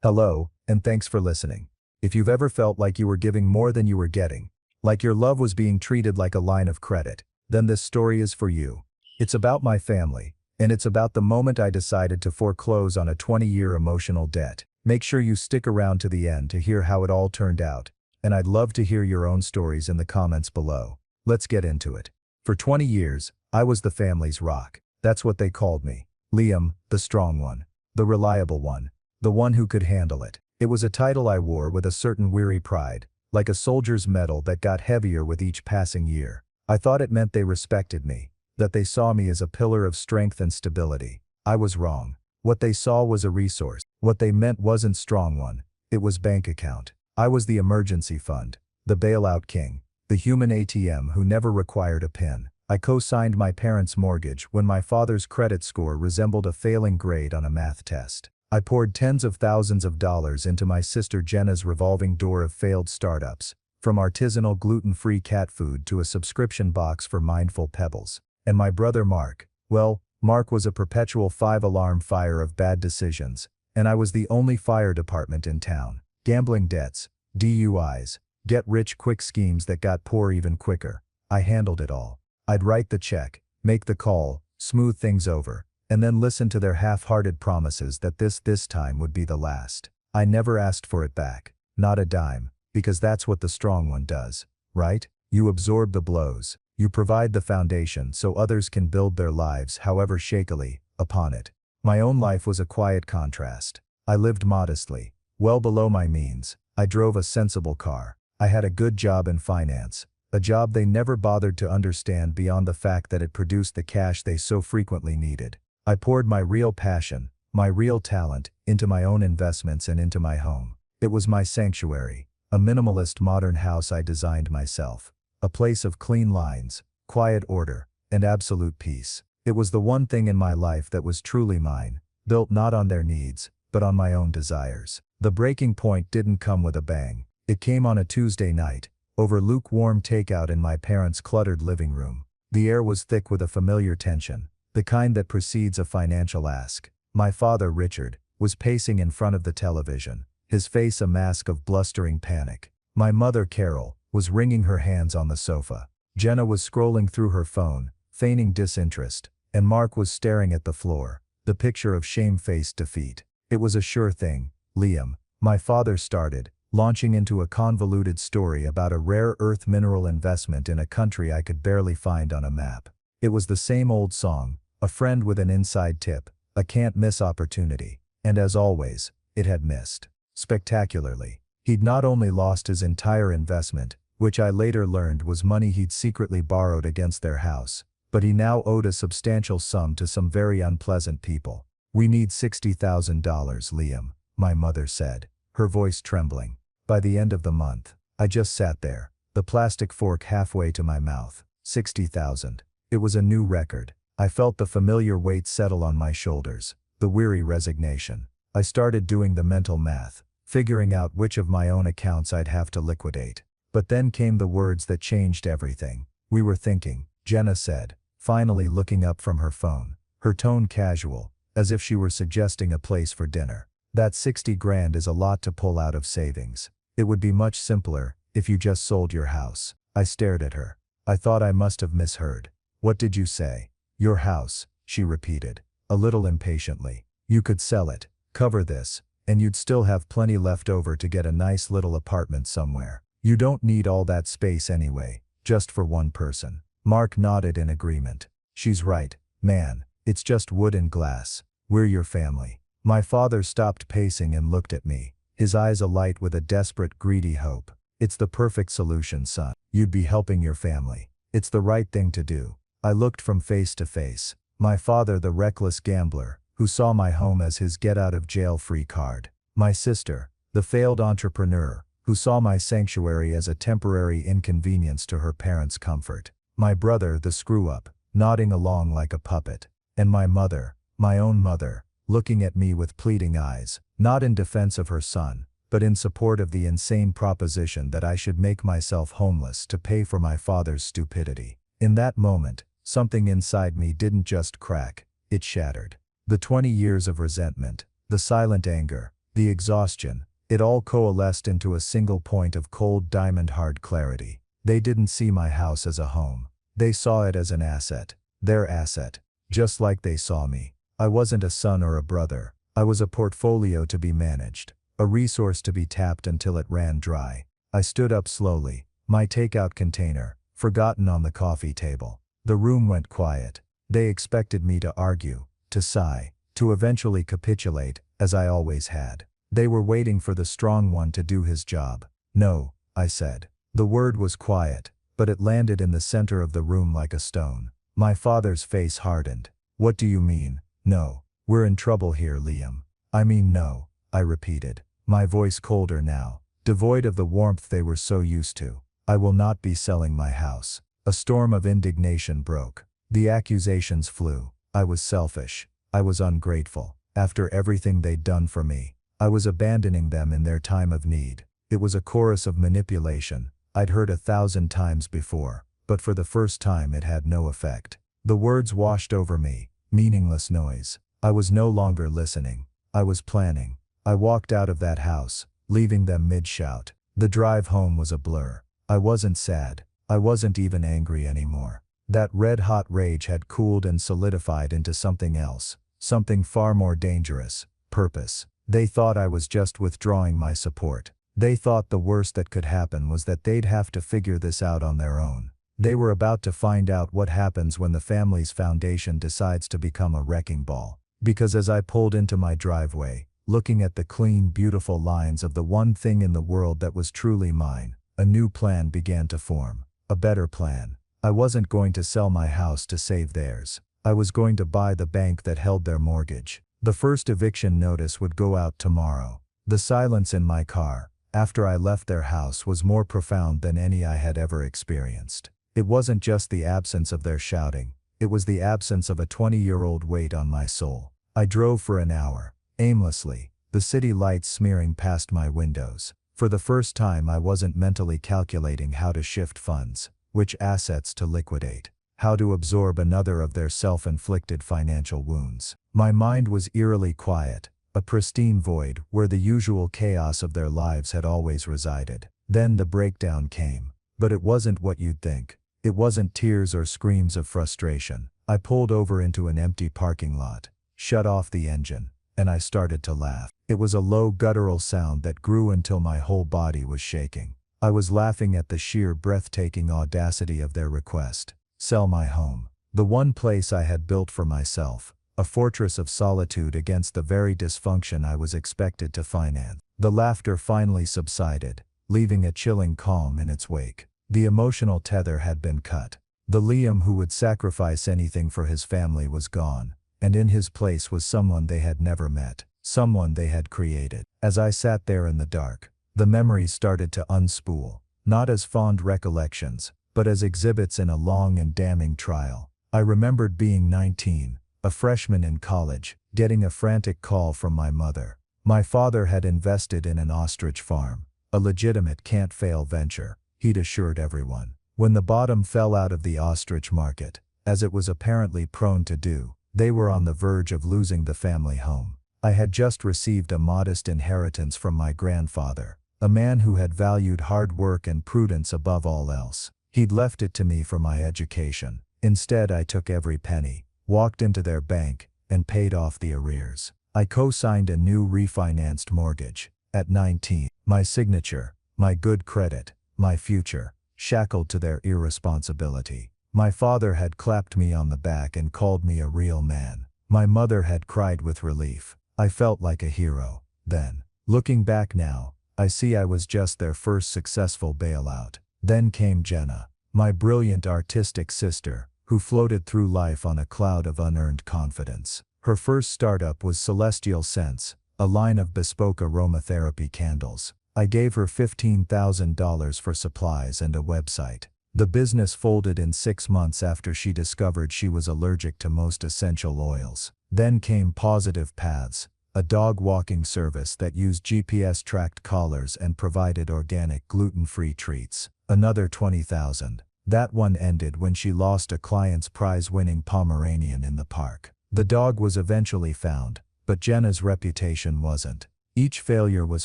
Hello, and thanks for listening. If you've ever felt like you were giving more than you were getting, like your love was being treated like a line of credit, then this story is for you. It's about my family, and it's about the moment I decided to foreclose on a 20-year emotional debt. Make sure you stick around to the end to hear how it all turned out, and I'd love to hear your own stories in the comments below. Let's get into it. For 20 years, I was the family's rock. That's what they called me. Liam, the strong one, the reliable one, the one who could handle it. It was a title I wore with a certain weary pride, like a soldier's medal that got heavier with each passing year. I thought it meant they respected me, that they saw me as a pillar of strength and stability. I was wrong. What they saw was a resource. What they meant wasn't strong one, it was bank account. I was the emergency fund, the bailout king, the human ATM who never required a PIN. I co-signed my parents' mortgage when my father's credit score resembled a failing grade on a math test. I poured tens of thousands of dollars into my sister Jenna's revolving door of failed startups, from artisanal gluten-free cat food to a subscription box for mindful pebbles. And my brother Mark, well, Mark was a perpetual five-alarm fire of bad decisions, and I was the only fire department in town. Gambling debts, DUIs, get-rich-quick schemes that got poor even quicker. I handled it all. I'd write the check, make the call, smooth things over, and then listen to their half-hearted promises that this time would be the last. I never asked for it back, not a dime, because that's what the strong one does, right? You absorb the blows, you provide the foundation so others can build their lives however shakily, upon it. My own life was a quiet contrast. I lived modestly, well below my means. I drove a sensible car. I had a good job in finance, a job they never bothered to understand beyond the fact that it produced the cash they so frequently needed. I poured my real passion, my real talent, into my own investments and into my home. It was my sanctuary, a minimalist modern house I designed myself, a place of clean lines, quiet order, and absolute peace. It was the one thing in my life that was truly mine, built not on their needs, but on my own desires. The breaking point didn't come with a bang. It came on a Tuesday night, over lukewarm takeout in my parents' cluttered living room. The air was thick with a familiar tension, the kind that precedes a financial ask. My father, Richard, was pacing in front of the television, his face a mask of blustering panic. My mother, Carol, was wringing her hands on the sofa. Jenna was scrolling through her phone, feigning disinterest, and Mark was staring at the floor, the picture of shame-faced defeat. It was a sure thing, Liam, my father started, launching into a convoluted story about a rare earth mineral investment in a country I could barely find on a map. It was the same old song, a friend with an inside tip, a can't-miss opportunity, and as always, it had missed. Spectacularly. He'd not only lost his entire investment, which I later learned was money he'd secretly borrowed against their house, but he now owed a substantial sum to some very unpleasant people. "We need $60,000, Liam," my mother said, her voice trembling. By the end of the month, I just sat there, the plastic fork halfway to my mouth. 60,000. It was a new record. I felt the familiar weight settle on my shoulders, the weary resignation. I started doing the mental math, figuring out which of my own accounts I'd have to liquidate. But then came the words that changed everything. "We were thinking," Jenna said, finally looking up from her phone, her tone casual, as if she were suggesting a place for dinner. "That 60 grand is a lot to pull out of savings. It would be much simpler if you just sold your house." I stared at her. I thought I must have misheard. "What did you say?" "Your house," she repeated, a little impatiently. "You could sell it, cover this, and you'd still have plenty left over to get a nice little apartment somewhere. You don't need all that space anyway, just for one person." Mark nodded in agreement. "She's right, man, it's just wood and glass. We're your family." My father stopped pacing and looked at me, his eyes alight with a desperate, greedy hope. "It's the perfect solution, son. You'd be helping your family. It's the right thing to do." I looked from face to face. My father, the reckless gambler, who saw my home as his get-out-of-jail-free card. My sister, the failed entrepreneur, who saw my sanctuary as a temporary inconvenience to her parents' comfort. My brother, the screw-up, nodding along like a puppet. And my mother, my own mother, looking at me with pleading eyes, not in defense of her son, but in support of the insane proposition that I should make myself homeless to pay for my father's stupidity. In that moment, something inside me didn't just crack, it shattered. The 20 years of resentment, the silent anger, the exhaustion. It all coalesced into a single point of cold diamond-hard clarity. They didn't see my house as a home. They saw it as an asset. Their asset. Just like they saw me. I wasn't a son or a brother. I was a portfolio to be managed. A resource to be tapped until it ran dry. I stood up slowly, my takeout container, forgotten on the coffee table. The room went quiet. They expected me to argue, to sigh, to eventually capitulate, as I always had. They were waiting for the strong one to do his job. No, I said. The word was quiet, but it landed in the center of the room like a stone. My father's face hardened. What do you mean, no? We're in trouble here, Liam. I mean no, I repeated, my voice colder now, devoid of the warmth they were so used to. I will not be selling my house. A storm of indignation broke. The accusations flew. I was selfish. I was ungrateful. After everything they'd done for me, I was abandoning them in their time of need. It was a chorus of manipulation I'd heard 1,000 times before, but for the first time it had no effect. The words washed over me, meaningless noise. I was no longer listening. I was planning. I walked out of that house, leaving them mid-shout. The drive home was a blur. I wasn't sad. I wasn't even angry anymore. That red-hot rage had cooled and solidified into something else, something far more dangerous: purpose. They thought I was just withdrawing my support. They thought the worst that could happen was that they'd have to figure this out on their own. They were about to find out what happens when the family's foundation decides to become a wrecking ball. Because as I pulled into my driveway, looking at the clean, beautiful lines of the one thing in the world that was truly mine, a new plan began to form. A better plan. I wasn't going to sell my house to save theirs. I was going to buy the bank that held their mortgage. The first eviction notice would go out tomorrow. The silence in my car, after I left their house, was more profound than any I had ever experienced. It wasn't just the absence of their shouting. It was the absence of a 20-year-old weight on my soul. I drove for an hour, aimlessly, the city lights smearing past my windows. For the first time I wasn't mentally calculating how to shift funds, which assets to liquidate, how to absorb another of their self-inflicted financial wounds. My mind was eerily quiet, a pristine void where the usual chaos of their lives had always resided. Then the breakdown came. But it wasn't what you'd think. It wasn't tears or screams of frustration. I pulled over into an empty parking lot, shut off the engine, and I started to laugh. It was a low guttural sound that grew until my whole body was shaking. I was laughing at the sheer breathtaking audacity of their request. Sell my home. The one place I had built for myself, a fortress of solitude against the very dysfunction I was expected to finance. The laughter finally subsided, leaving a chilling calm in its wake. The emotional tether had been cut. The Liam who would sacrifice anything for his family was gone, and in his place was someone they had never met, someone they had created. As I sat there in the dark, the memories started to unspool, not as fond recollections, but as exhibits in a long and damning trial. I remembered being 19, a freshman in college, getting a frantic call from my mother. My father had invested in an ostrich farm, a legitimate can't-fail venture, he'd assured everyone. When the bottom fell out of the ostrich market, as it was apparently prone to do, they were on the verge of losing the family home. I had just received a modest inheritance from my grandfather, a man who had valued hard work and prudence above all else. He'd left it to me for my education. Instead, I took every penny, walked into their bank, and paid off the arrears. I co-signed a new refinanced mortgage. At 19, my signature, my good credit, my future, shackled to their irresponsibility. My father had clapped me on the back and called me a real man. My mother had cried with relief. I felt like a hero. Then, looking back now, I see I was just their first successful bailout. Then came Jenna, my brilliant artistic sister, who floated through life on a cloud of unearned confidence. Her first startup was Celestial Scents, a line of bespoke aromatherapy candles. I gave her $15,000 for supplies and a website. The business folded in 6 months after she discovered she was allergic to most essential oils. Then came Positive Paths, a dog walking service that used GPS-tracked collars and provided organic gluten-free treats. Another $20,000. That one ended when she lost a client's prize-winning Pomeranian in the park. The dog was eventually found, but Jenna's reputation wasn't. Each failure was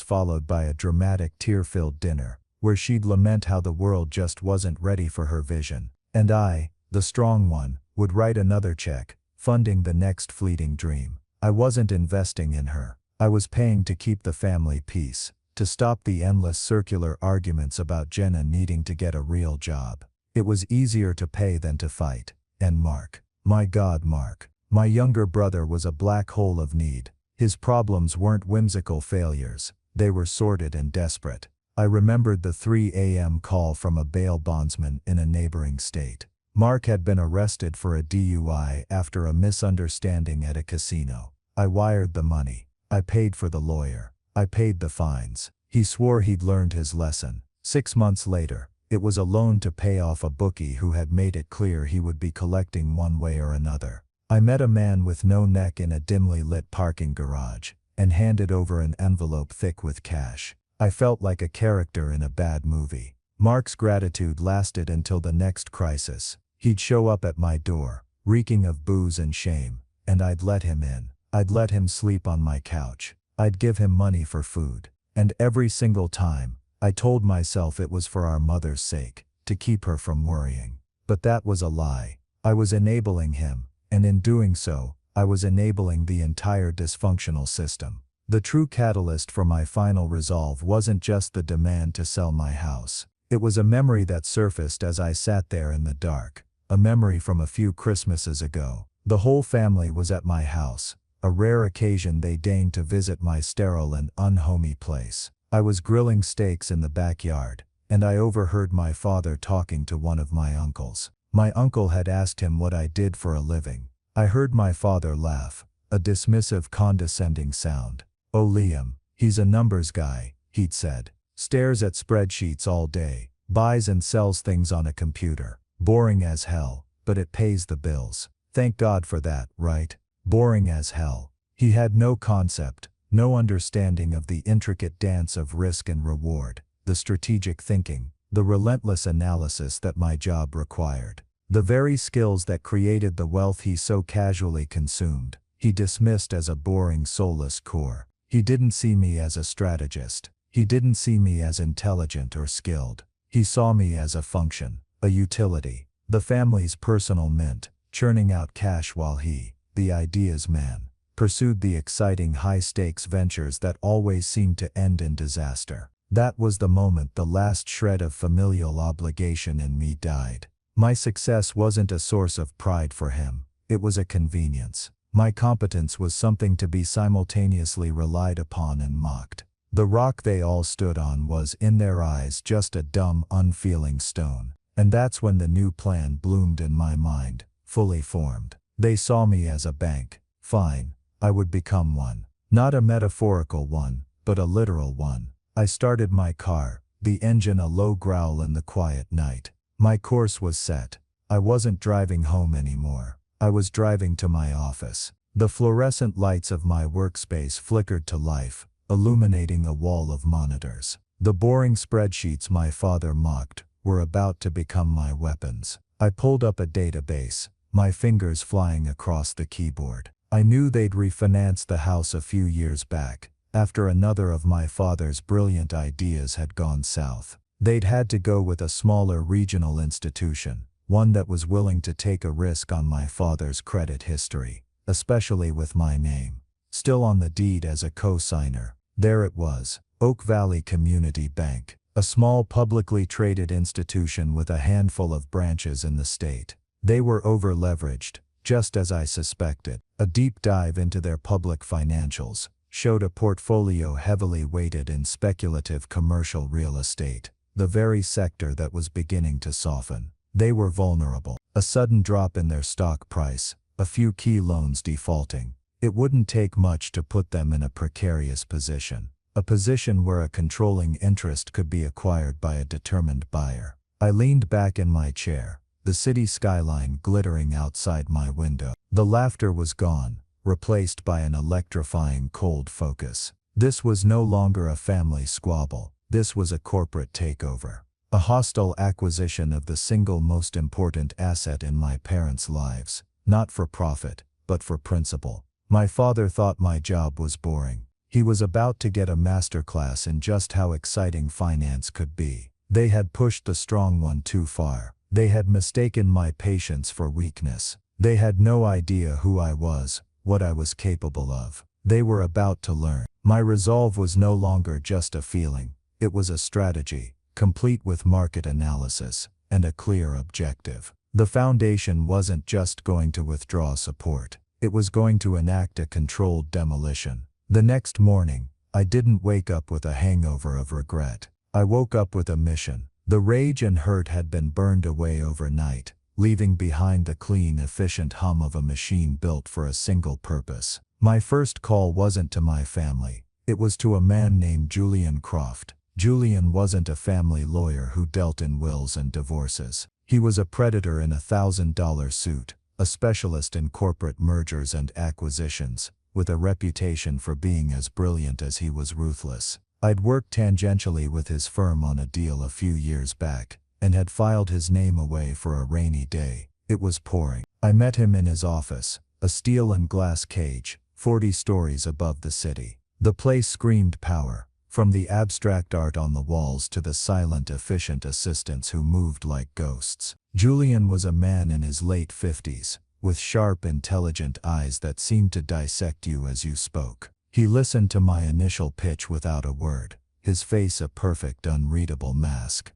followed by a dramatic tear-filled dinner, where she'd lament how the world just wasn't ready for her vision. And I, the strong one, would write another check, funding the next fleeting dream. I wasn't investing in her. I was paying to keep the family peace, to stop the endless circular arguments about Jenna needing to get a real job. It was easier to pay than to fight. And Mark. My God, Mark. My younger brother was a black hole of need. His problems weren't whimsical failures. They were sordid and desperate. I remembered the 3 a.m. call from a bail bondsman in a neighboring state. Mark had been arrested for a DUI after a misunderstanding at a casino. I wired the money. I paid for the lawyer. I paid the fines. He swore he'd learned his lesson. 6 months later, it was a loan to pay off a bookie who had made it clear he would be collecting one way or another. I met a man with no neck in a dimly lit parking garage, and handed over an envelope thick with cash. I felt like a character in a bad movie. Mark's gratitude lasted until the next crisis. He'd show up at my door, reeking of booze and shame, and I'd let him in. I'd let him sleep on my couch. I'd give him money for food. And every single time, I told myself it was for our mother's sake, to keep her from worrying. But that was a lie. I was enabling him, and in doing so, I was enabling the entire dysfunctional system. The true catalyst for my final resolve wasn't just the demand to sell my house. It was a memory that surfaced as I sat there in the dark, a memory from a few Christmases ago. The whole family was at my house, a rare occasion they deigned to visit my sterile and unhomey place. I was grilling steaks in the backyard, and I overheard my father talking to one of my uncles. My uncle had asked him what I did for a living. I heard my father laugh, a dismissive, condescending sound. "Oh, Liam, he's a numbers guy," he'd said. "Stares at spreadsheets all day, buys and sells things on a computer. Boring as hell, but it pays the bills. Thank God for that, right? Boring as hell." He had no concept, no understanding of the intricate dance of risk and reward, the strategic thinking, the relentless analysis that my job required. The very skills that created the wealth he so casually consumed, he dismissed as a boring, soulless chore. He didn't see me as a strategist. He didn't see me as intelligent or skilled. He saw me as a function, a utility, the family's personal mint, churning out cash while he, the ideas man, pursued the exciting high-stakes ventures that always seemed to end in disaster. That was the moment the last shred of familial obligation in me died. My success wasn't a source of pride for him. It was a convenience. My competence was something to be simultaneously relied upon and mocked. The rock they all stood on was, in their eyes, just a dumb, unfeeling stone. And that's when the new plan bloomed in my mind, fully formed. They saw me as a bank. Fine, I would become one. Not a metaphorical one, but a literal one. I started my car, the engine a low growl in the quiet night. My course was set. I wasn't driving home anymore. I was driving to my office. The fluorescent lights of my workspace flickered to life, illuminating a wall of monitors. The boring spreadsheets my father mocked were about to become my weapons. I pulled up a database, my fingers flying across the keyboard. I knew they'd refinanced the house a few years back, after another of my father's brilliant ideas had gone south. They'd had to go with a smaller regional institution, one that was willing to take a risk on my father's credit history, especially with my name still on the deed as a co-signer. There it was, Oak Valley Community Bank, a small publicly traded institution with a handful of branches in the state. They were over-leveraged, just as I suspected. A deep dive into their public financials showed a portfolio heavily weighted in speculative commercial real estate, the very sector that was beginning to soften. They were vulnerable. A sudden drop in their stock price, a few key loans defaulting. It wouldn't take much to put them in a precarious position. A position where a controlling interest could be acquired by a determined buyer. I leaned back in my chair, the city skyline glittering outside my window. The laughter was gone, replaced by an electrifying cold focus. This was no longer a family squabble. This was a corporate takeover. A hostile acquisition of the single most important asset in my parents' lives, not for profit, but for principle. My father thought my job was boring. He was about to get a masterclass in just how exciting finance could be. They had pushed the strong one too far. They had mistaken my patience for weakness. They had no idea who I was, what I was capable of. They were about to learn. My resolve was no longer just a feeling. It was a strategy, complete with market analysis and a clear objective. The foundation wasn't just going to withdraw support. It was going to enact a controlled demolition. The next morning, I didn't wake up with a hangover of regret. I woke up with a mission. The rage and hurt had been burned away overnight, leaving behind the clean, efficient hum of a machine built for a single purpose. My first call wasn't to my family. It was to a man named Julian Croft. Julian wasn't a family lawyer who dealt in wills and divorces. He was a predator in a $1,000 suit, a specialist in corporate mergers and acquisitions, with a reputation for being as brilliant as he was ruthless. I'd worked tangentially with his firm on a deal a few years back, and had filed his name away for a rainy day. It was pouring. I met him in his office, a steel and glass cage, 40 stories above the city. The place screamed power, from the abstract art on the walls to the silent, efficient assistants who moved like ghosts. Julian was a man in his late 50s, with sharp, intelligent eyes that seemed to dissect you as you spoke. He listened to my initial pitch without a word, his face a perfect, unreadable mask.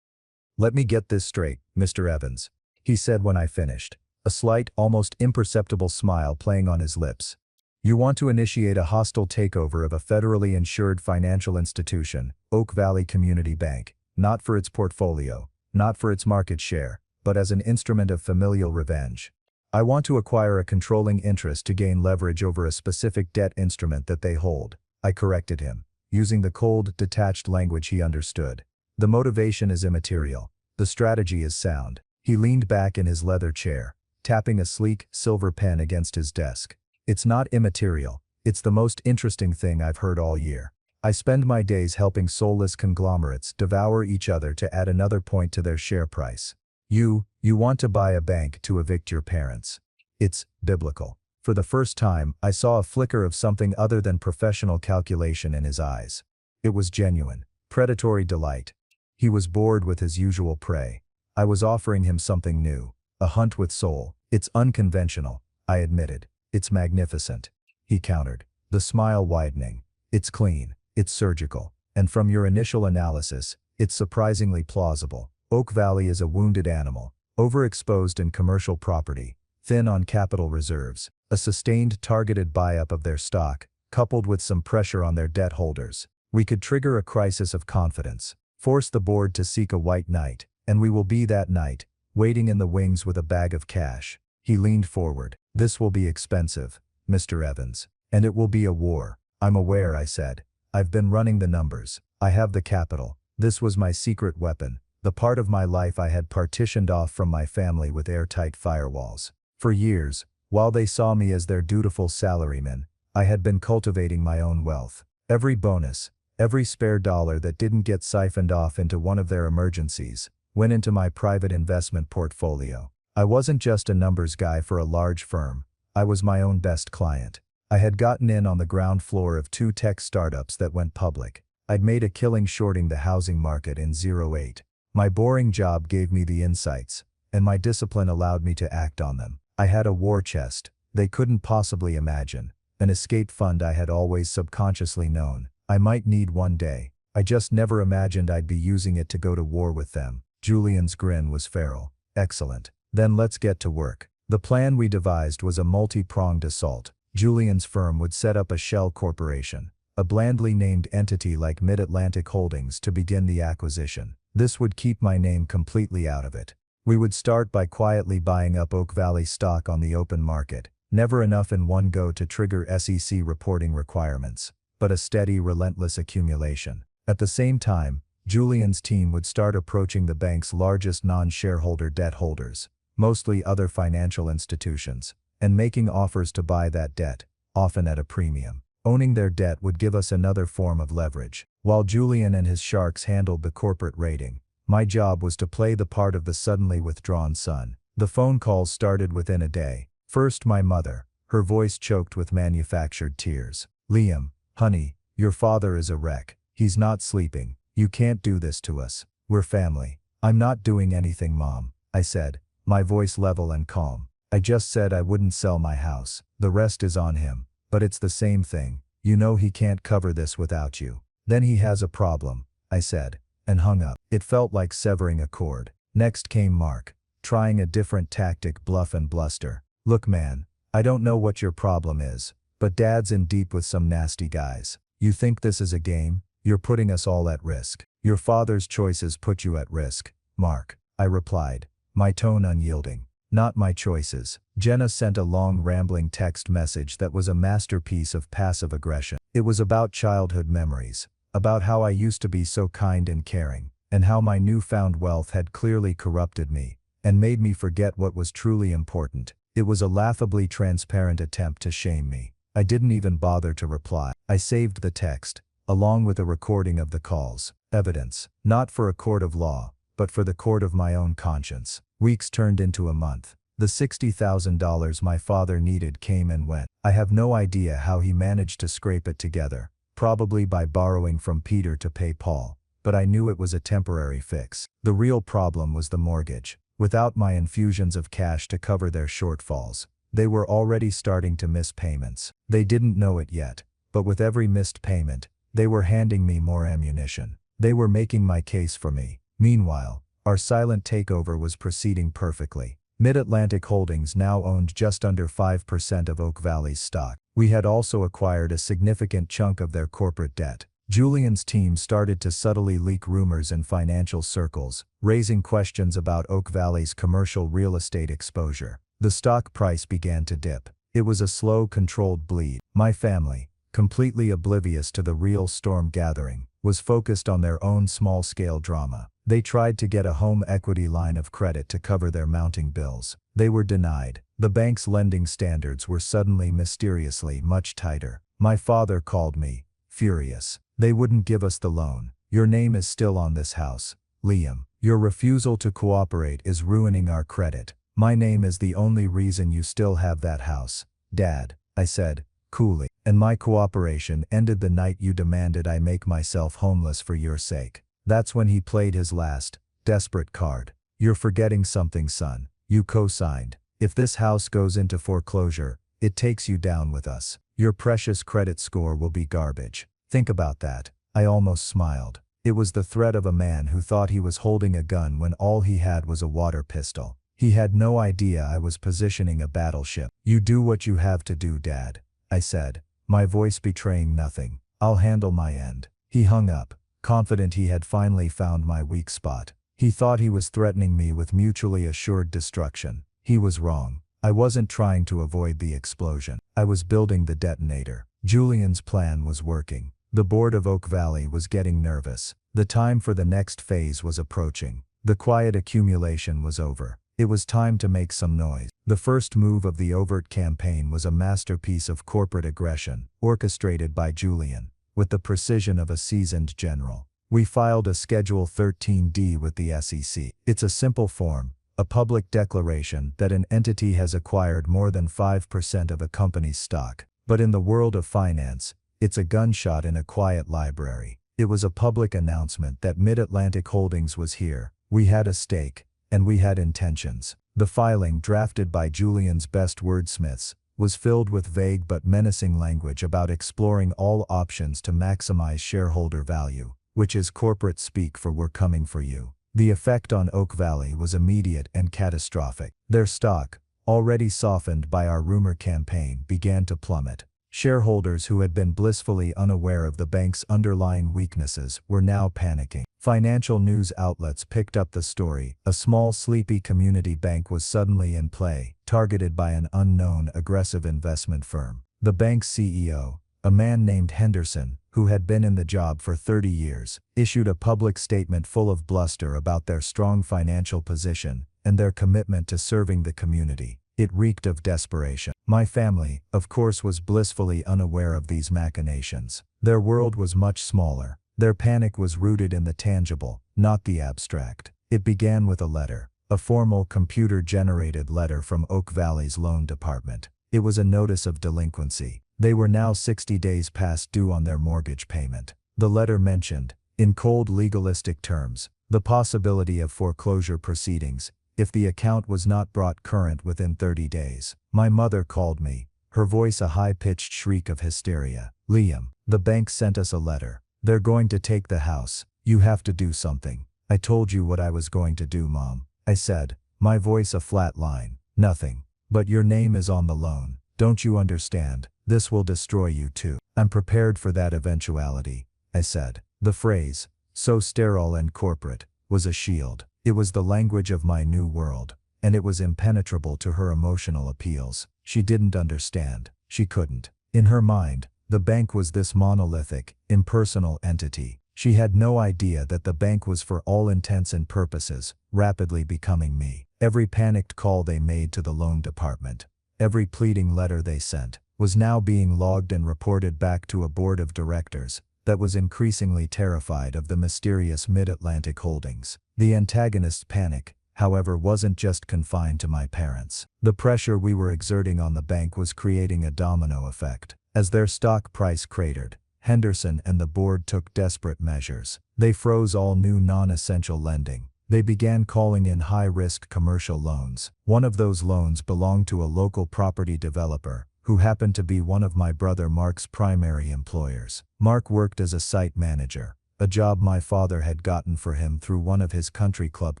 "Let me get this straight, Mr. Evans," he said when I finished, a slight, almost imperceptible smile playing on his lips. "You want to initiate a hostile takeover of a federally insured financial institution, Oak Valley Community Bank, not for its portfolio, not for its market share, but as an instrument of familial revenge. I want to acquire a controlling interest to gain leverage over a specific debt instrument that they hold." I corrected him, using the cold, detached language he understood. "The motivation is immaterial. The strategy is sound." He leaned back in his leather chair, tapping a sleek, silver pen against his desk. "It's not immaterial. It's the most interesting thing I've heard all year. I spend my days helping soulless conglomerates devour each other to add another point to their share price. You want to buy a bank to evict your parents. It's biblical." For the first time, I saw a flicker of something other than professional calculation in his eyes. It was genuine, predatory delight. He was bored with his usual prey. I was offering him something new, a hunt with soul. "It's unconventional," I admitted. "It's magnificent," he countered, the smile widening. "It's clean, it's surgical, and from your initial analysis, it's surprisingly plausible. Oak Valley is a wounded animal, overexposed in commercial property, thin on capital reserves. A sustained, targeted buy-up of their stock, coupled with some pressure on their debt holders. We could trigger a crisis of confidence, force the board to seek a white knight, and we will be that knight, waiting in the wings with a bag of cash." He leaned forward. "This will be expensive, Mr. Evans. And it will be a war." "I'm aware," I said. "I've been running the numbers. I have the capital. This was my secret weapon, the part of my life I had partitioned off from my family with airtight firewalls. For years, while they saw me as their dutiful salaryman, I had been cultivating my own wealth. Every bonus, every spare dollar that didn't get siphoned off into one of their emergencies, went into my private investment portfolio. I wasn't just a numbers guy for a large firm. I was my own best client. I had gotten in on the ground floor of 2 tech startups that went public. I'd made a killing shorting the housing market in 08. My boring job gave me the insights, and my discipline allowed me to act on them. I had a war chest they couldn't possibly imagine, an escape fund I had always subconsciously known I might need one day. I just never imagined I'd be using it to go to war with them. Julian's grin was feral. "Excellent. Then let's get to work." The plan we devised was a multi-pronged assault. Julian's firm would set up a shell corporation, a blandly named entity like Mid-Atlantic Holdings, to begin the acquisition. This would keep my name completely out of it. We would start by quietly buying up Oak Valley stock on the open market, never enough in one go to trigger SEC reporting requirements, but a steady, relentless accumulation. At the same time, Julian's team would start approaching the bank's largest non-shareholder debt holders, mostly other financial institutions, and making offers to buy that debt, often at a premium. Owning their debt would give us another form of leverage. While Julian and his sharks handled the corporate rating, my job was to play the part of the suddenly withdrawn son. The phone calls started within a day. First my mother, her voice choked with manufactured tears. Liam, honey, your father is a wreck. He's not sleeping. You can't do this to us. We're family. I'm not doing anything, Mom, I said, my voice level and calm. I just said I wouldn't sell my house. The rest is on him. But it's the same thing. You know he can't cover this without you. Then he has a problem, I said, and hung up. It felt like severing a cord. Next came Mark, trying a different tactic, bluff and bluster. Look, man, I don't know what your problem is, but Dad's in deep with some nasty guys. You think this is a game? You're putting us all at risk. Your father's choices put you at risk, Mark, I replied, my tone unyielding. Not my choices. Jenna sent a long rambling text message that was a masterpiece of passive aggression. It was about childhood memories, about how I used to be so kind and caring, and how my newfound wealth had clearly corrupted me, and made me forget what was truly important. It was a laughably transparent attempt to shame me. I didn't even bother to reply. I saved the text, along with a recording of the calls. Evidence, not for a court of law, but for the court of my own conscience. Weeks turned into a month. The $60,000 my father needed came and went. I have no idea how he managed to scrape it together, probably by borrowing from Peter to pay Paul, but I knew it was a temporary fix. The real problem was the mortgage. Without my infusions of cash to cover their shortfalls, they were already starting to miss payments. They didn't know it yet, but with every missed payment, they were handing me more ammunition. They were making my case for me. Meanwhile, our silent takeover was proceeding perfectly. Mid-Atlantic Holdings now owned just under 5% of Oak Valley's stock. We had also acquired a significant chunk of their corporate debt. Julian's team started to subtly leak rumors in financial circles, raising questions about Oak Valley's commercial real estate exposure. The stock price began to dip. It was a slow, controlled bleed. My family, completely oblivious to the real storm gathering, was focused on their own small-scale drama. They tried to get a home equity line of credit to cover their mounting bills. They were denied. The bank's lending standards were suddenly mysteriously much tighter. My father called me, furious. They wouldn't give us the loan. Your name is still on this house, Liam. Your refusal to cooperate is ruining our credit. My name is the only reason you still have that house, Dad, I said, coolly. And my cooperation ended the night you demanded I make myself homeless for your sake. That's when he played his last, desperate card. You're forgetting something, son. You co-signed. If this house goes into foreclosure, it takes you down with us. Your precious credit score will be garbage. Think about that. I almost smiled. It was the threat of a man who thought he was holding a gun when all he had was a water pistol. He had no idea I was positioning a battleship. You do what you have to do, Dad, I said, my voice betraying nothing. I'll handle my end. He hung up, confident he had finally found my weak spot. He thought he was threatening me with mutually assured destruction. He was wrong. I wasn't trying to avoid the explosion. I was building the detonator. Julian's plan was working. The board of Oak Valley was getting nervous. The time for the next phase was approaching. The quiet accumulation was over. It was time to make some noise. The first move of the overt campaign was a masterpiece of corporate aggression, orchestrated by Julian, with the precision of a seasoned general. We filed a Schedule 13D with the SEC. It's a simple form, a public declaration that an entity has acquired more than 5% of a company's stock. But in the world of finance, it's a gunshot in a quiet library. It was a public announcement that Mid-Atlantic Holdings was here. We had a stake, and we had intentions. The filing, drafted by Julian's best wordsmiths, was filled with vague but menacing language about exploring all options to maximize shareholder value, which is corporate speak for "we're coming for you." The effect on Oak Valley was immediate and catastrophic. Their stock, already softened by our rumor campaign, began to plummet. Shareholders who had been blissfully unaware of the bank's underlying weaknesses were now panicking. Financial news outlets picked up the story. A small, sleepy community bank was suddenly in play, targeted by an unknown, aggressive investment firm. The bank's CEO, a man named Henderson, who had been in the job for 30 years, issued a public statement full of bluster about their strong financial position and their commitment to serving the community. It reeked of desperation. My family, of course, was blissfully unaware of these machinations. Their world was much smaller. Their panic was rooted in the tangible, not the abstract. It began with a letter, a formal computer-generated letter from Oak Valley's loan department. It was a notice of delinquency. They were now 60 days past due on their mortgage payment. The letter mentioned, in cold legalistic terms, the possibility of foreclosure proceedings if the account was not brought current within 30 days. My mother called me, her voice a high-pitched shriek of hysteria. "Liam, the bank sent us a letter. They're going to take the house. You have to do something." "I told you what I was going to do, Mom," I said, my voice a flat line. "Nothing. But your name is on the loan. Don't you understand? This will destroy you too." "I'm prepared for that eventuality," I said. The phrase, so sterile and corporate, was a shield. It was the language of my new world, and it was impenetrable to her emotional appeals. She didn't understand. She couldn't. In her mind, the bank was this monolithic, impersonal entity. She had no idea that the bank was, for all intents and purposes, rapidly becoming me. Every panicked call they made to the loan department, every pleading letter they sent, was now being logged and reported back to a board of directors that was increasingly terrified of the mysterious Mid-Atlantic holdings. The antagonist's panic, however, wasn't just confined to my parents. The pressure we were exerting on the bank was creating a domino effect. As their stock price cratered, Henderson and the board took desperate measures. They froze all new non-essential lending. They began calling in high-risk commercial loans. One of those loans belonged to a local property developer, who happened to be one of my brother Mark's primary employers. Mark worked as a site manager, a job my father had gotten for him through one of his country club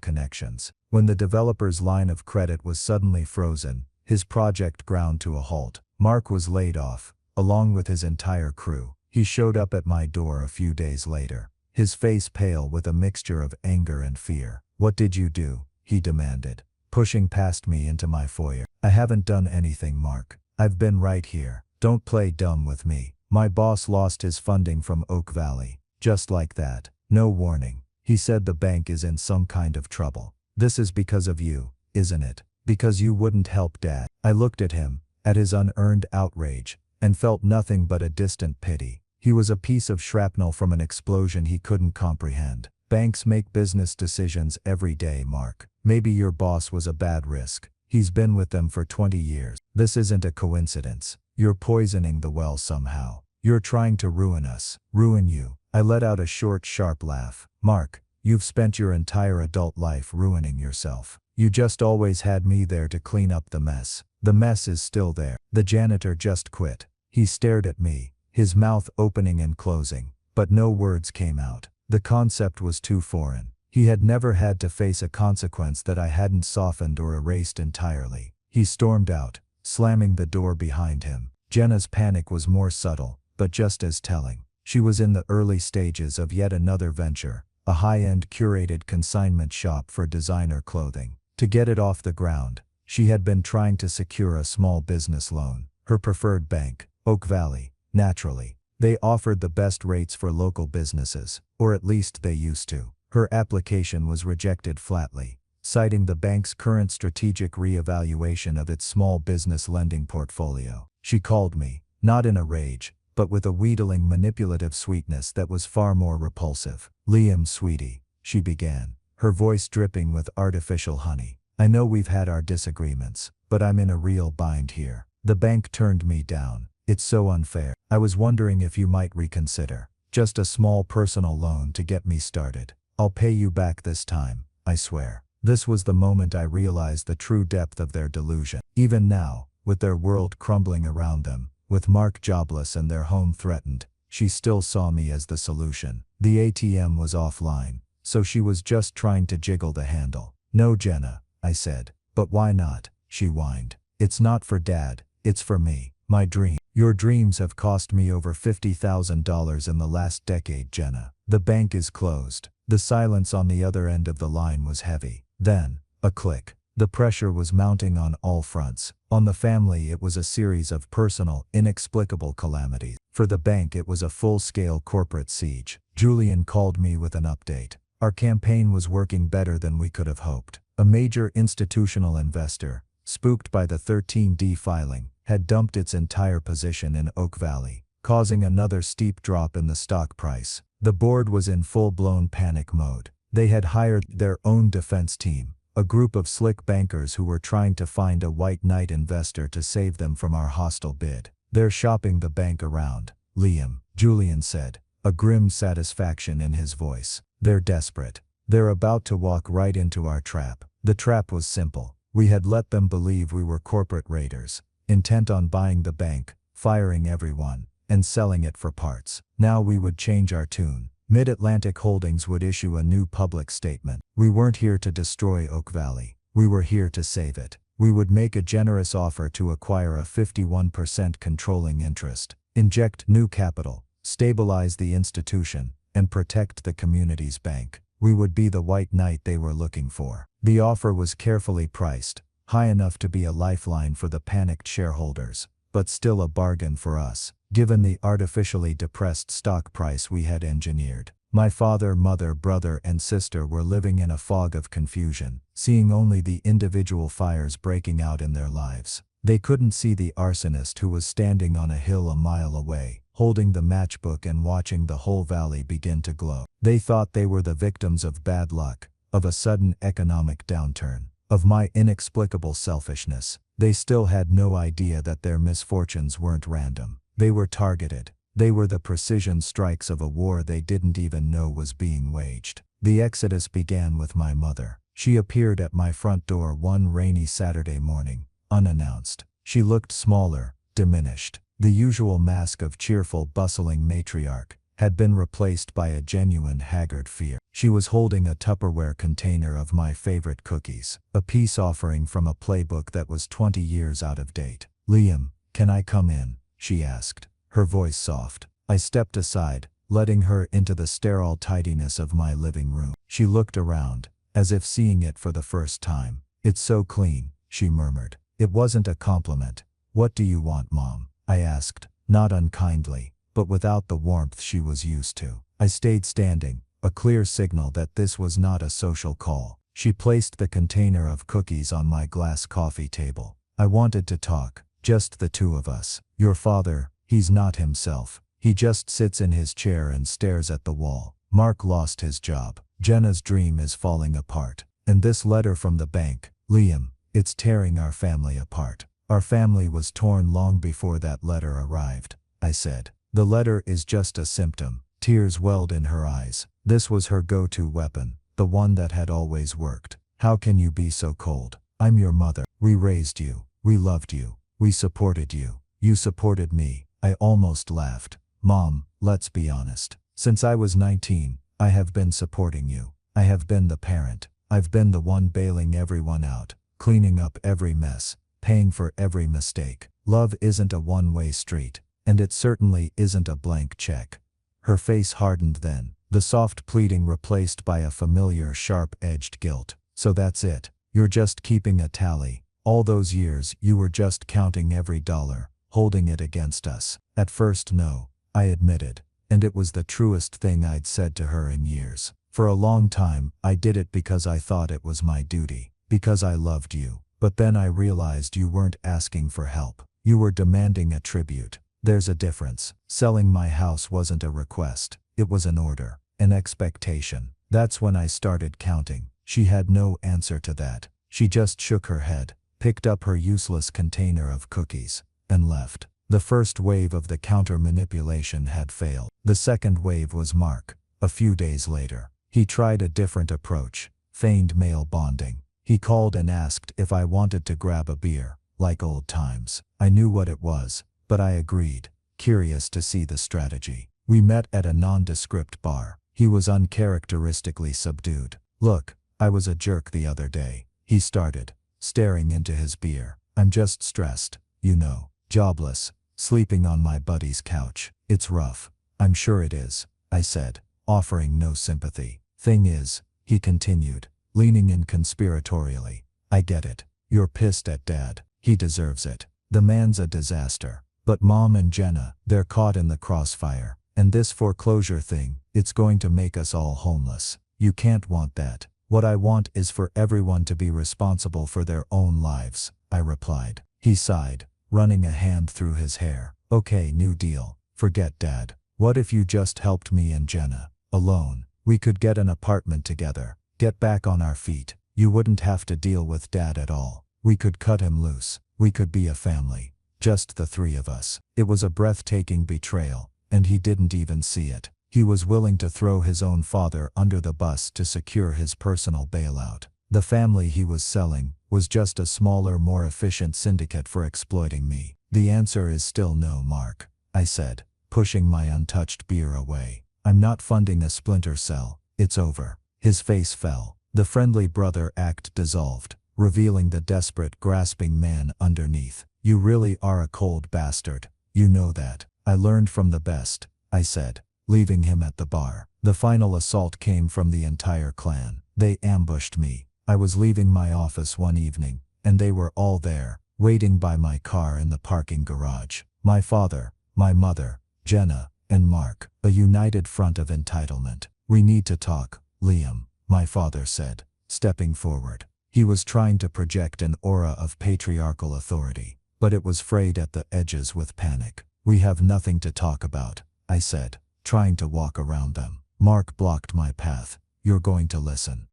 connections. When the developer's line of credit was suddenly frozen, his project ground to a halt. Mark was laid off, along with his entire crew. He showed up at my door a few days later, his face pale with a mixture of anger and fear. "What did you do?" he demanded, pushing past me into my foyer. "I haven't done anything, Mark. I've been right here. Don't play dumb with me. My boss lost his funding from Oak Valley. Just like that. No warning. He said the bank is in some kind of trouble. This is because of you, isn't it? Because you wouldn't help Dad." I looked at him, at his unearned outrage, and felt nothing but a distant pity. He was a piece of shrapnel from an explosion he couldn't comprehend. "Banks make business decisions every day, Mark. Maybe your boss was a bad risk. He's been with them for 20 years. This isn't a coincidence. You're poisoning the well somehow. You're trying to ruin us. Ruin you." I let out a short, sharp laugh. "Mark, you've spent your entire adult life ruining yourself. You just always had me there to clean up the mess. The mess is still there. The janitor just quit." He stared at me, his mouth opening and closing, but no words came out. The concept was too foreign. He had never had to face a consequence that I hadn't softened or erased entirely. He stormed out, slamming the door behind him. Jenna's panic was more subtle, but just as telling. She was in the early stages of yet another venture, a high-end curated consignment shop for designer clothing. To get it off the ground, she had been trying to secure a small business loan. Her preferred bank, Oak Valley, naturally. They offered the best rates for local businesses, or at least they used to. Her application was rejected flatly, citing the bank's current strategic re-evaluation of its small business lending portfolio. She called me, not in a rage, but with a wheedling manipulative sweetness that was far more repulsive. "Liam, sweetie," she began, her voice dripping with artificial honey. "I know we've had our disagreements, but I'm in a real bind here. The bank turned me down. It's so unfair. I was wondering if you might reconsider. Just a small personal loan to get me started. I'll pay you back this time, I swear." This was the moment I realized the true depth of their delusion. Even now, with their world crumbling around them, with Mark jobless and their home threatened, she still saw me as the solution. The ATM was offline, so she was just trying to jiggle the handle. "No, Jenna," I said. "But why not?" she whined. "It's not for Dad, it's for me. My dream." "Your dreams have cost me over $50,000 in the last decade, Jenna. The bank is closed." The silence on the other end of the line was heavy. Then, a click. The pressure was mounting on all fronts. On the family it was a series of personal, inexplicable calamities. For the bank it was a full-scale corporate siege. Julian called me with an update. Our campaign was working better than we could have hoped. A major institutional investor, spooked by the 13D filing, had dumped its entire position in Oak Valley, causing another steep drop in the stock price. The board was in full-blown panic mode. They had hired their own defense team, a group of slick bankers who were trying to find a white knight investor to save them from our hostile bid. They're shopping the bank around, Liam, Julian said, a grim satisfaction in his voice. They're desperate. They're about to walk right into our trap. The trap was simple. We had let them believe we were corporate raiders, intent on buying the bank, firing everyone, and selling it for parts. Now we would change our tune. Mid-Atlantic Holdings would issue a new public statement. We weren't here to destroy Oak Valley. We were here to save it. We would make a generous offer to acquire a 51% controlling interest, inject new capital, stabilize the institution, and protect the community's bank. We would be the white knight they were looking for. The offer was carefully priced, high enough to be a lifeline for the panicked shareholders, but still a bargain for us, given the artificially depressed stock price we had engineered. My father, mother, brother, and sister were living in a fog of confusion, seeing only the individual fires breaking out in their lives. They couldn't see the arsonist who was standing on a hill a mile away, holding the matchbook and watching the whole valley begin to glow. They thought they were the victims of bad luck, of a sudden economic downturn, of my inexplicable selfishness. They still had no idea that their misfortunes weren't random. They were targeted. They were the precision strikes of a war they didn't even know was being waged. The exodus began with my mother. She appeared at my front door one rainy Saturday morning, unannounced. She looked smaller, diminished. The usual mask of cheerful, bustling matriarch had been replaced by a genuine haggard fear. She was holding a Tupperware container of my favorite cookies, a peace offering from a playbook that was 20 years out of date. "Liam, can I come in?" she asked, her voice soft. I stepped aside, letting her into the sterile tidiness of my living room. She looked around, as if seeing it for the first time. "It's so clean," she murmured. It wasn't a compliment. "What do you want, Mom?" I asked, not unkindly, but without the warmth she was used to. I stayed standing, a clear signal that this was not a social call. She placed the container of cookies on my glass coffee table. "I wanted to talk, just the two of us. Your father, he's not himself. He just sits in his chair and stares at the wall. Mark lost his job. Jenna's dream is falling apart. And this letter from the bank, Liam, it's tearing our family apart." "Our family was torn long before that letter arrived," I said. "The letter is just a symptom." Tears welled in her eyes. This was her go-to weapon, the one that had always worked. "How can you be so cold? I'm your mother. We raised you. We loved you. We supported you. You supported me." I almost laughed. "Mom, let's be honest. Since I was 19, I have been supporting you. I have been the parent. I've been the one bailing everyone out, cleaning up every mess, paying for every mistake. Love isn't a one-way street, and it certainly isn't a blank check." Her face hardened then, the soft pleading replaced by a familiar sharp-edged guilt. "So that's it. You're just keeping a tally. All those years you were just counting every dollar, holding it against us." At first, no, I admitted, and it was the truest thing I'd said to her in years. For a long time, I did it because I thought it was my duty, because I loved you. But then I realized you weren't asking for help. You were demanding a tribute. There's a difference. Selling my house wasn't a request. It was an order, an expectation. That's when I started counting. She had no answer to that. She just shook her head, picked up her useless container of cookies, and left. The first wave of the counter-manipulation had failed. The second wave was Mark. A few days later, he tried a different approach, feigned male bonding. He called and asked if I wanted to grab a beer, like old times. I knew what it was, but I agreed, curious to see the strategy. We met at a nondescript bar. He was uncharacteristically subdued. "Look, I was a jerk the other day," he started, staring into his beer. "I'm just stressed, you know, jobless, sleeping on my buddy's couch. It's rough." "I'm sure it is," I said, offering no sympathy. "Thing is," he continued, leaning in conspiratorially, "I get it. You're pissed at Dad. He deserves it. The man's a disaster. But Mom and Jenna, they're caught in the crossfire. And this foreclosure thing, it's going to make us all homeless. You can't want that. What I want is for everyone to be responsible for their own lives," I replied. He sighed, running a hand through his hair. "Okay, new deal. Forget Dad. What if you just helped me and Jenna? Alone. We could get an apartment together, get back on our feet." You wouldn't have to deal with Dad at all. We could cut him loose. We could be a family. Just the three of us. It was a breathtaking betrayal, and he didn't even see it. He was willing to throw his own father under the bus to secure his personal bailout. The family he was selling was just a smaller, more efficient syndicate for exploiting me. The answer is still no, Mark, I said, pushing my untouched beer away. I'm not funding a splinter cell. It's over. His face fell. The friendly brother act dissolved, revealing the desperate, grasping man underneath. You really are a cold bastard. You know that. I learned from the best, I said, leaving him at the bar. The final assault came from the entire clan. They ambushed me. I was leaving my office one evening, and they were all there, waiting by my car in the parking garage. My father, my mother, Jenna, and Mark, a united front of entitlement. We need to talk, Liam, my father said, stepping forward. He was trying to project an aura of patriarchal authority, but it was frayed at the edges with panic. We have nothing to talk about, I said, trying to walk around them. Mark blocked my path. You're going to listen.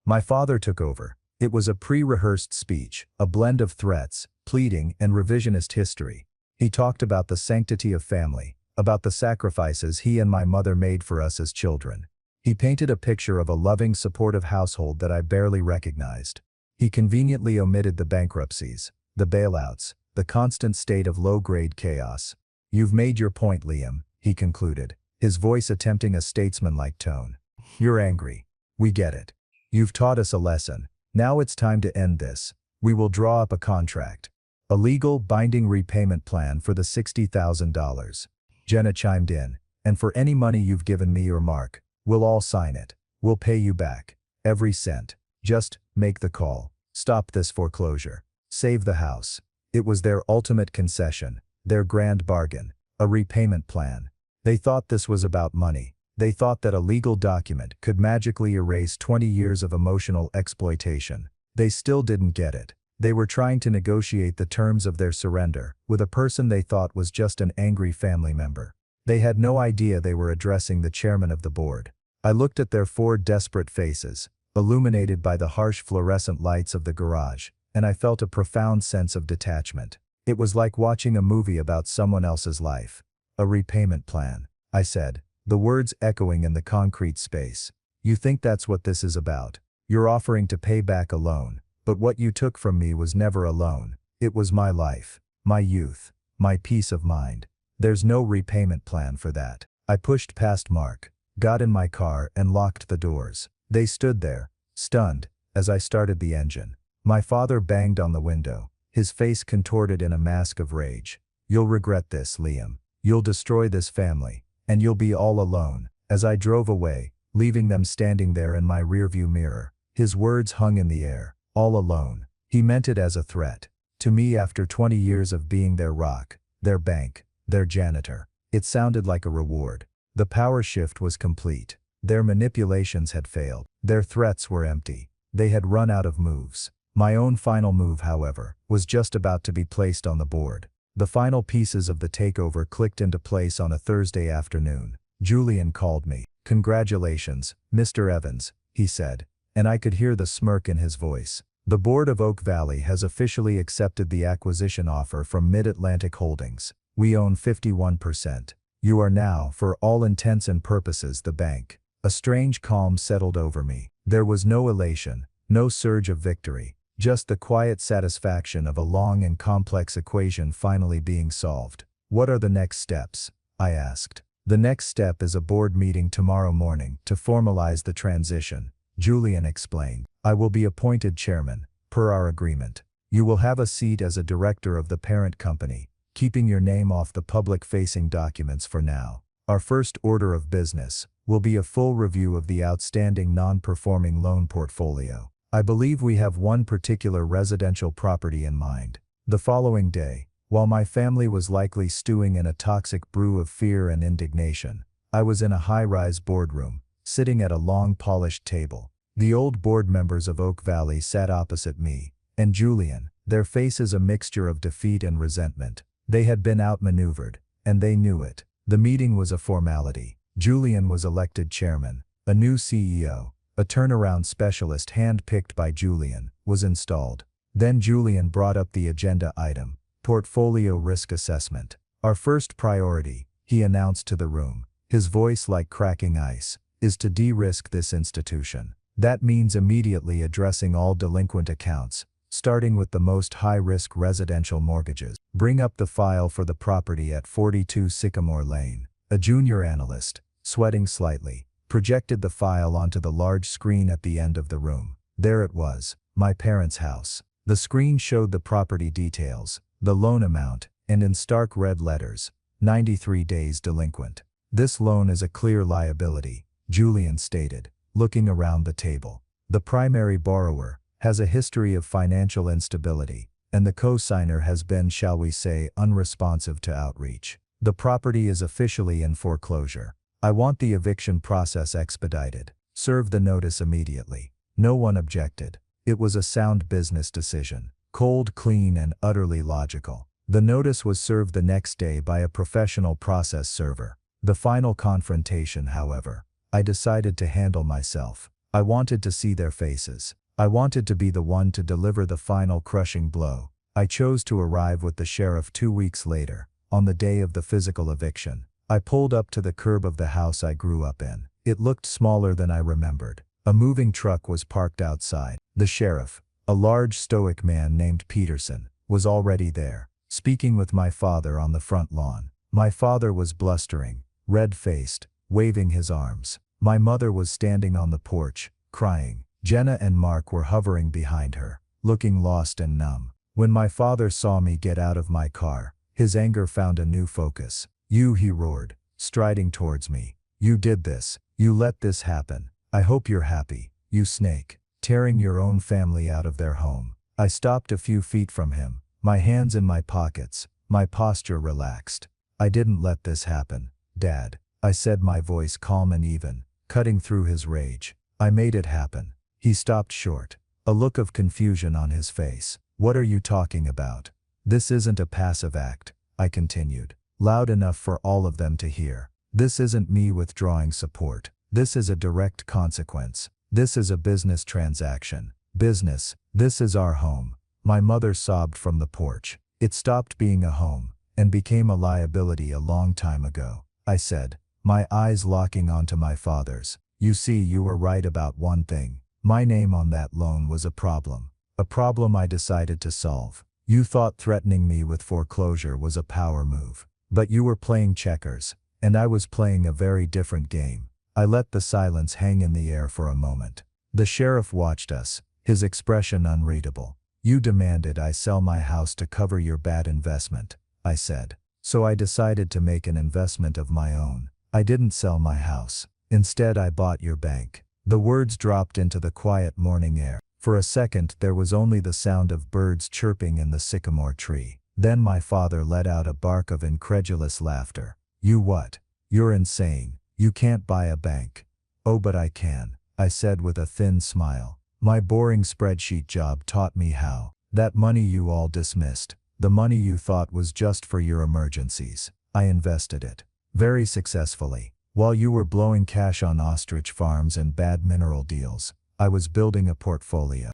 My father took over. It was a pre-rehearsed speech, a blend of threats, pleading, and revisionist history. He talked about the sanctity of family, about the sacrifices he and my mother made for us as children. He painted a picture of a loving, supportive household that I barely recognized. He conveniently omitted the bankruptcies, the bailouts, the constant state of low-grade chaos. You've made your point, Liam, he concluded, his voice attempting a statesmanlike tone. You're angry. We get it. You've taught us a lesson. Now it's time to end this. We will draw up a contract. A legal, binding repayment plan for the $60,000. Jenna chimed in. And for any money you've given me or Mark, we'll all sign it. We'll pay you back. Every cent. Just make the call. Stop this foreclosure. Save the house. It was their ultimate concession, their grand bargain, a repayment plan. They thought this was about money. They thought that a legal document could magically erase 20 years of emotional exploitation. They still didn't get it. They were trying to negotiate the terms of their surrender with a person they thought was just an angry family member. They had no idea they were addressing the chairman of the board. I looked at their four desperate faces, illuminated by the harsh fluorescent lights of the garage, and I felt a profound sense of detachment. It was like watching a movie about someone else's life. A repayment plan, I said, the words echoing in the concrete space. You think that's what this is about? You're offering to pay back a loan, but what you took from me was never a loan. It was my life, my youth, my peace of mind. There's no repayment plan for that. I pushed past Mark, got in my car, and locked the doors. They stood there, stunned, as I started the engine. My father banged on the window, his face contorted in a mask of rage. You'll regret this, Liam. You'll destroy this family, and you'll be all alone. As I drove away, leaving them standing there in my rearview mirror, his words hung in the air. All alone. He meant it as a threat. To me, after 20 years of being their rock, their bank, their janitor, it sounded like a reward. The power shift was complete. Their manipulations had failed. Their threats were empty. They had run out of moves. My own final move, however, was just about to be placed on the board. The final pieces of the takeover clicked into place on a Thursday afternoon. Julian called me. Congratulations, Mr. Evans, he said, and I could hear the smirk in his voice. The board of Oak Valley has officially accepted the acquisition offer from Mid-Atlantic Holdings. We own 51%. You are now, for all intents and purposes, the bank. A strange calm settled over me. There was no elation, no surge of victory, just the quiet satisfaction of a long and complex equation finally being solved. What are the next steps? I asked. The next step is a board meeting tomorrow morning to formalize the transition, Julian explained. I will be appointed chairman, per our agreement. You will have a seat as a director of the parent company, keeping your name off the public-facing documents for now. Our first order of business will be a full review of the outstanding non-performing loan portfolio. I believe we have one particular residential property in mind. The following day, while my family was likely stewing in a toxic brew of fear and indignation, I was in a high-rise boardroom, sitting at a long polished table. The old board members of Oak Valley sat opposite me, and Julian, their faces a mixture of defeat and resentment. They had been outmaneuvered, and they knew it. The meeting was a formality. Julian was elected chairman, a new CEO, A turnaround specialist hand-picked by Julian was installed. Then Julian brought up the agenda item, portfolio risk assessment. Our first priority, he announced to the room, his voice like cracking ice, is to de-risk this institution. That means immediately addressing all delinquent accounts, starting with the most high-risk residential mortgages. Bring up the file for the property at 42 Sycamore Lane. A junior analyst, sweating slightly, projected the file onto the large screen at the end of the room. There it was, my parents' house. The screen showed the property details, the loan amount, and in stark red letters, 93 days delinquent. This loan is a clear liability, Julian stated, looking around the table. The primary borrower has a history of financial instability, and the co-signer has been, shall we say, unresponsive to outreach. The property is officially in foreclosure. I want the eviction process expedited. Serve the notice immediately. No one objected. It was a sound business decision, cold, clean, and utterly logical. The notice was served the next day by a professional process server. The final confrontation, however, I decided to handle myself. I wanted to see their faces. I wanted to be the one to deliver the final crushing blow. I chose to arrive with the sheriff 2 weeks later, on the day of the physical eviction. I pulled up to the curb of the house I grew up in. It looked smaller than I remembered. A moving truck was parked outside. The sheriff, a large stoic man named Peterson, was already there, speaking with my father on the front lawn. My father was blustering, red-faced, waving his arms. My mother was standing on the porch, crying. Jenna and Mark were hovering behind her, looking lost and numb. When my father saw me get out of my car, his anger found a new focus. "You," he roared, striding towards me. "You did this. You let this happen. I hope you're happy, you snake. Tearing your own family out of their home." I stopped a few feet from him, my hands in my pockets, my posture relaxed. "I didn't let this happen, Dad," I said, my voice calm and even, cutting through his rage. "I made it happen." He stopped short, a look of confusion on his face. "What are you talking about?" "This isn't a passive act," I continued, loud enough for all of them to hear. "This isn't me withdrawing support. This is a direct consequence. This is a business transaction. Business, this is our home." My mother sobbed from the porch. "It stopped being a home, and became a liability a long time ago," I said, my eyes locking onto my father's. "You see, you were right about one thing. My name on that loan was a problem I decided to solve. You thought threatening me with foreclosure was a power move. But you were playing checkers, and I was playing a very different game." I let the silence hang in the air for a moment. The sheriff watched us, his expression unreadable. "You demanded I sell my house to cover your bad investment," I said. "So I decided to make an investment of my own. I didn't sell my house. Instead, I bought your bank." The words dropped into the quiet morning air. For a second there was only the sound of birds chirping in the sycamore tree. Then my father let out a bark of incredulous laughter. "You what? You're insane. You can't buy a bank." "Oh, but I can," I said with a thin smile. "My boring spreadsheet job taught me how. That money you all dismissed, the money you thought was just for your emergencies, I invested it. Very successfully. While you were blowing cash on ostrich farms and bad mineral deals, I was building a portfolio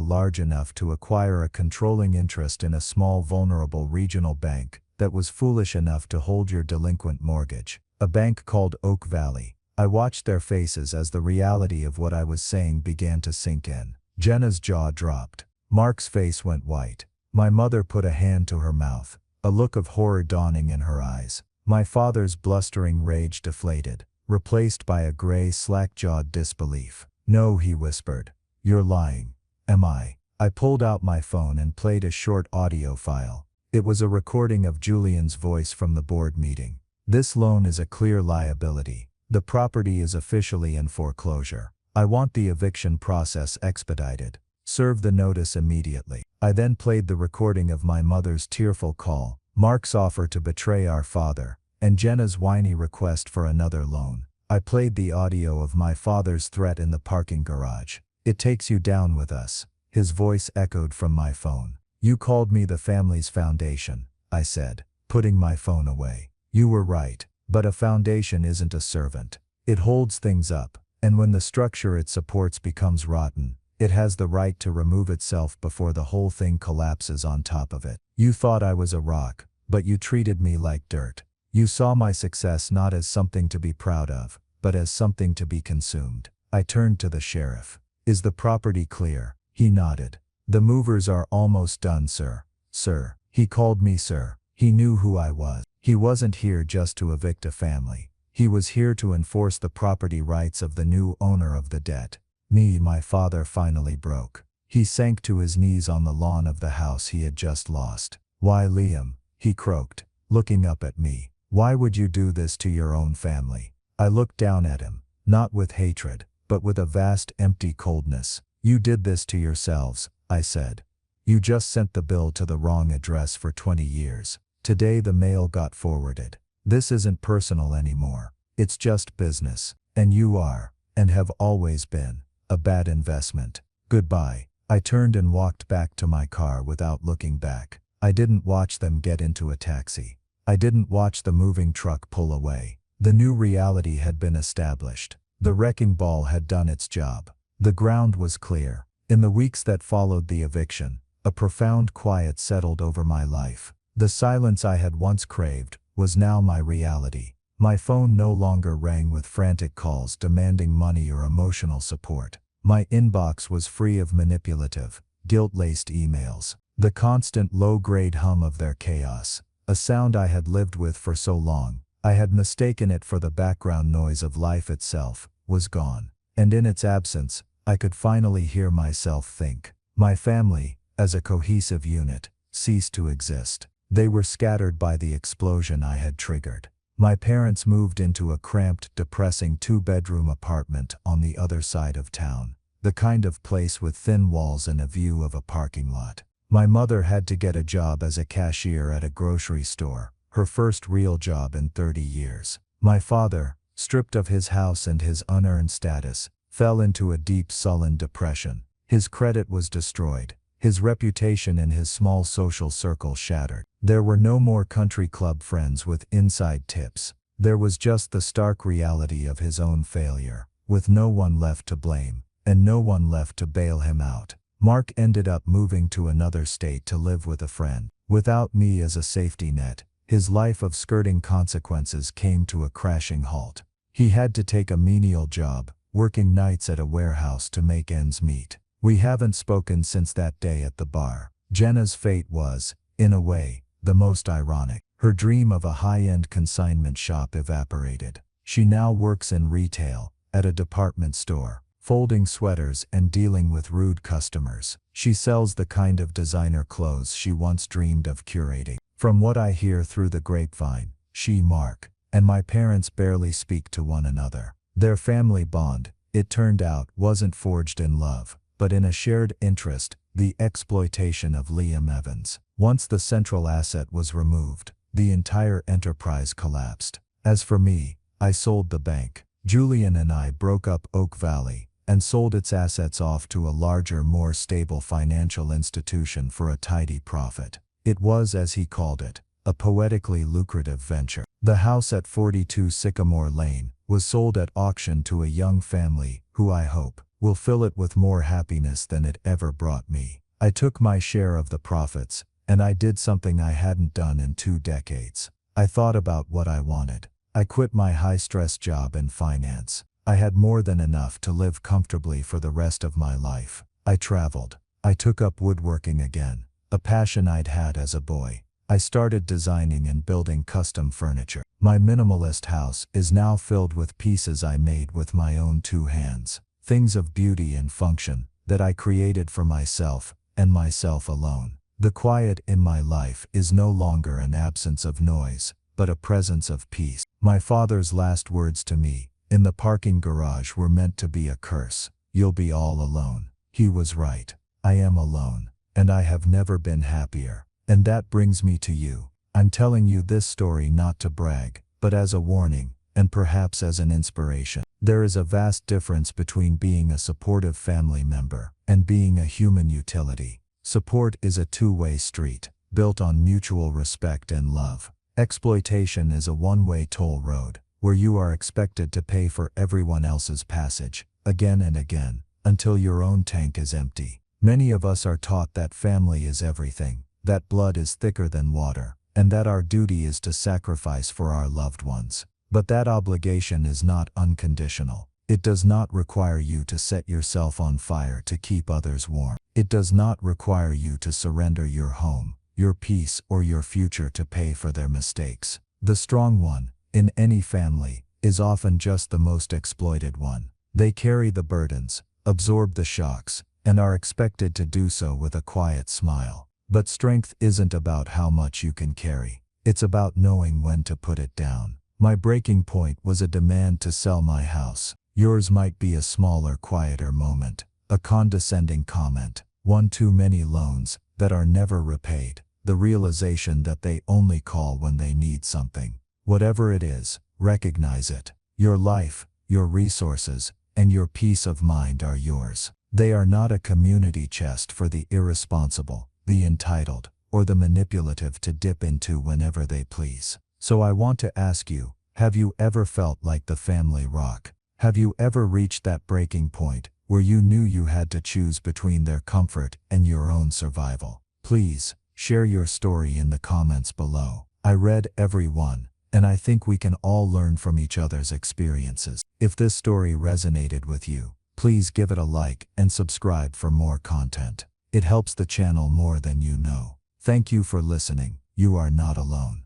large enough to acquire a controlling interest in a small vulnerable regional bank that was foolish enough to hold your delinquent mortgage. A bank called Oak Valley." I watched their faces as the reality of what I was saying began to sink in. Jenna's jaw dropped. Mark's face went white. My mother put a hand to her mouth, a look of horror dawning in her eyes. My father's blustering rage deflated, replaced by a gray, slack-jawed disbelief. "No," he whispered. "You're lying." "Am I?" I pulled out my phone and played a short audio file. It was a recording of Julian's voice from the board meeting. "This loan is a clear liability. The property is officially in foreclosure. I want the eviction process expedited. Serve the notice immediately." I then played the recording of my mother's tearful call, Mark's offer to betray our father, and Jenna's whiny request for another loan. I played the audio of my father's threat in the parking garage. "It takes you down with us," his voice echoed from my phone. "You called me the family's foundation," I said, putting my phone away. "You were right, but a foundation isn't a servant. It holds things up, And when the structure it supports becomes rotten, it has the right to remove itself before the whole thing collapses on top of it. You thought I was a rock, but you treated me like dirt. You saw my success not as something to be proud of, but as something to be consumed. I turned to the sheriff. Is the property clear? He nodded. The movers are almost done, sir. Sir. He called me sir. He knew who I was. He wasn't here just to evict a family. He was here to enforce the property rights of the new owner of the debt. Me, my father finally broke. He sank to his knees on the lawn of the house he had just lost. Why, Liam? He croaked, looking up at me. Why would you do this to your own family? I looked down at him, not with hatred, but with a vast empty coldness. You did this to yourselves, I said. You just sent the bill to the wrong address for 20 years. Today the mail got forwarded. This isn't personal anymore. It's just business. And you are, and have always been, a bad investment. Goodbye. I turned and walked back to my car without looking back. I didn't watch them get into a taxi. I didn't watch the moving truck pull away. The new reality had been established. The wrecking ball had done its job. The ground was clear. In the weeks that followed the eviction, a profound quiet settled over my life. The silence I had once craved was now my reality. My phone no longer rang with frantic calls demanding money or emotional support. My inbox was free of manipulative, guilt-laced emails. The constant low-grade hum of their chaos, a sound I had lived with for so long, I had mistaken it for the background noise of life itself, was gone. And in its absence, I could finally hear myself think. My family, as a cohesive unit, ceased to exist. They were scattered by the explosion I had triggered. My parents moved into a cramped, depressing 2-bedroom apartment on the other side of town, the kind of place with thin walls and a view of a parking lot. My mother had to get a job as a cashier at a grocery store, her first real job in 30 years. My father, stripped of his house and his unearned status, fell into a deep sullen depression. His credit was destroyed. His reputation in his small social circle shattered. There were no more country club friends with inside tips. There was just the stark reality of his own failure, with no one left to blame, and no one left to bail him out. Mark ended up moving to another state to live with a friend. Without me as a safety net, his life of skirting consequences came to a crashing halt. He had to take a menial job, working nights at a warehouse to make ends meet. We haven't spoken since that day at the bar. Jenna's fate was, in a way, the most ironic. Her dream of a high-end consignment shop evaporated. She now works in retail, at a department store, folding sweaters and dealing with rude customers. She sells the kind of designer clothes she once dreamed of curating. From what I hear through the grapevine, she, Mark, and my parents barely speak to one another. Their family bond, it turned out, wasn't forged in love, but in a shared interest, the exploitation of Liam Evans. Once the central asset was removed, the entire enterprise collapsed. As for me, I sold the bank. Julian and I broke up Oak Valley and sold its assets off to a larger, more stable financial institution for a tidy profit. It was, as he called it, a poetically lucrative venture. The house at 42 Sycamore Lane was sold at auction to a young family who, I hope, will fill it with more happiness than it ever brought me. I took my share of the profits, and I did something I hadn't done in 2 decades. I thought about what I wanted. I quit my high-stress job in finance. I had more than enough to live comfortably for the rest of my life. I traveled. I took up woodworking again, a passion I'd had as a boy. I started designing and building custom furniture. My minimalist house is now filled with pieces I made with my own 2 hands. Things of beauty and function that I created for myself and myself alone. The quiet in my life is no longer an absence of noise, but a presence of peace. My father's last words to me, in the parking garage, were meant to be a curse. You'll be all alone. He was right. I am alone, and I have never been happier. And that brings me to you. I'm telling you this story not to brag, but as a warning, and perhaps as an inspiration. There is a vast difference between being a supportive family member and being a human utility. Support is a 2-way street, built on mutual respect and love. Exploitation is a one-way toll road, where you are expected to pay for everyone else's passage, again and again, until your own tank is empty. Many of us are taught that family is everything, that blood is thicker than water, and that our duty is to sacrifice for our loved ones. But that obligation is not unconditional. It does not require you to set yourself on fire to keep others warm. It does not require you to surrender your home, your peace, or your future to pay for their mistakes. The strong one, in any family, is often just the most exploited one. They carry the burdens, absorb the shocks, and are expected to do so with a quiet smile. But strength isn't about how much you can carry. It's about knowing when to put it down. My breaking point was a demand to sell my house. Yours might be a smaller, quieter moment, a condescending comment, one too many loans that are never repaid, the realization that they only call when they need something. Whatever it is, recognize it. Your life, your resources, and your peace of mind are yours. They are not a community chest for the irresponsible, the entitled, or the manipulative to dip into whenever they please. So I want to ask you, have you ever felt like the family rock? Have you ever reached that breaking point where you knew you had to choose between their comfort and your own survival? Please, share your story in the comments below. I read every one, and I think we can all learn from each other's experiences. If this story resonated with you, please give it a like and subscribe for more content. It helps the channel more than you know. Thank you for listening. You are not alone.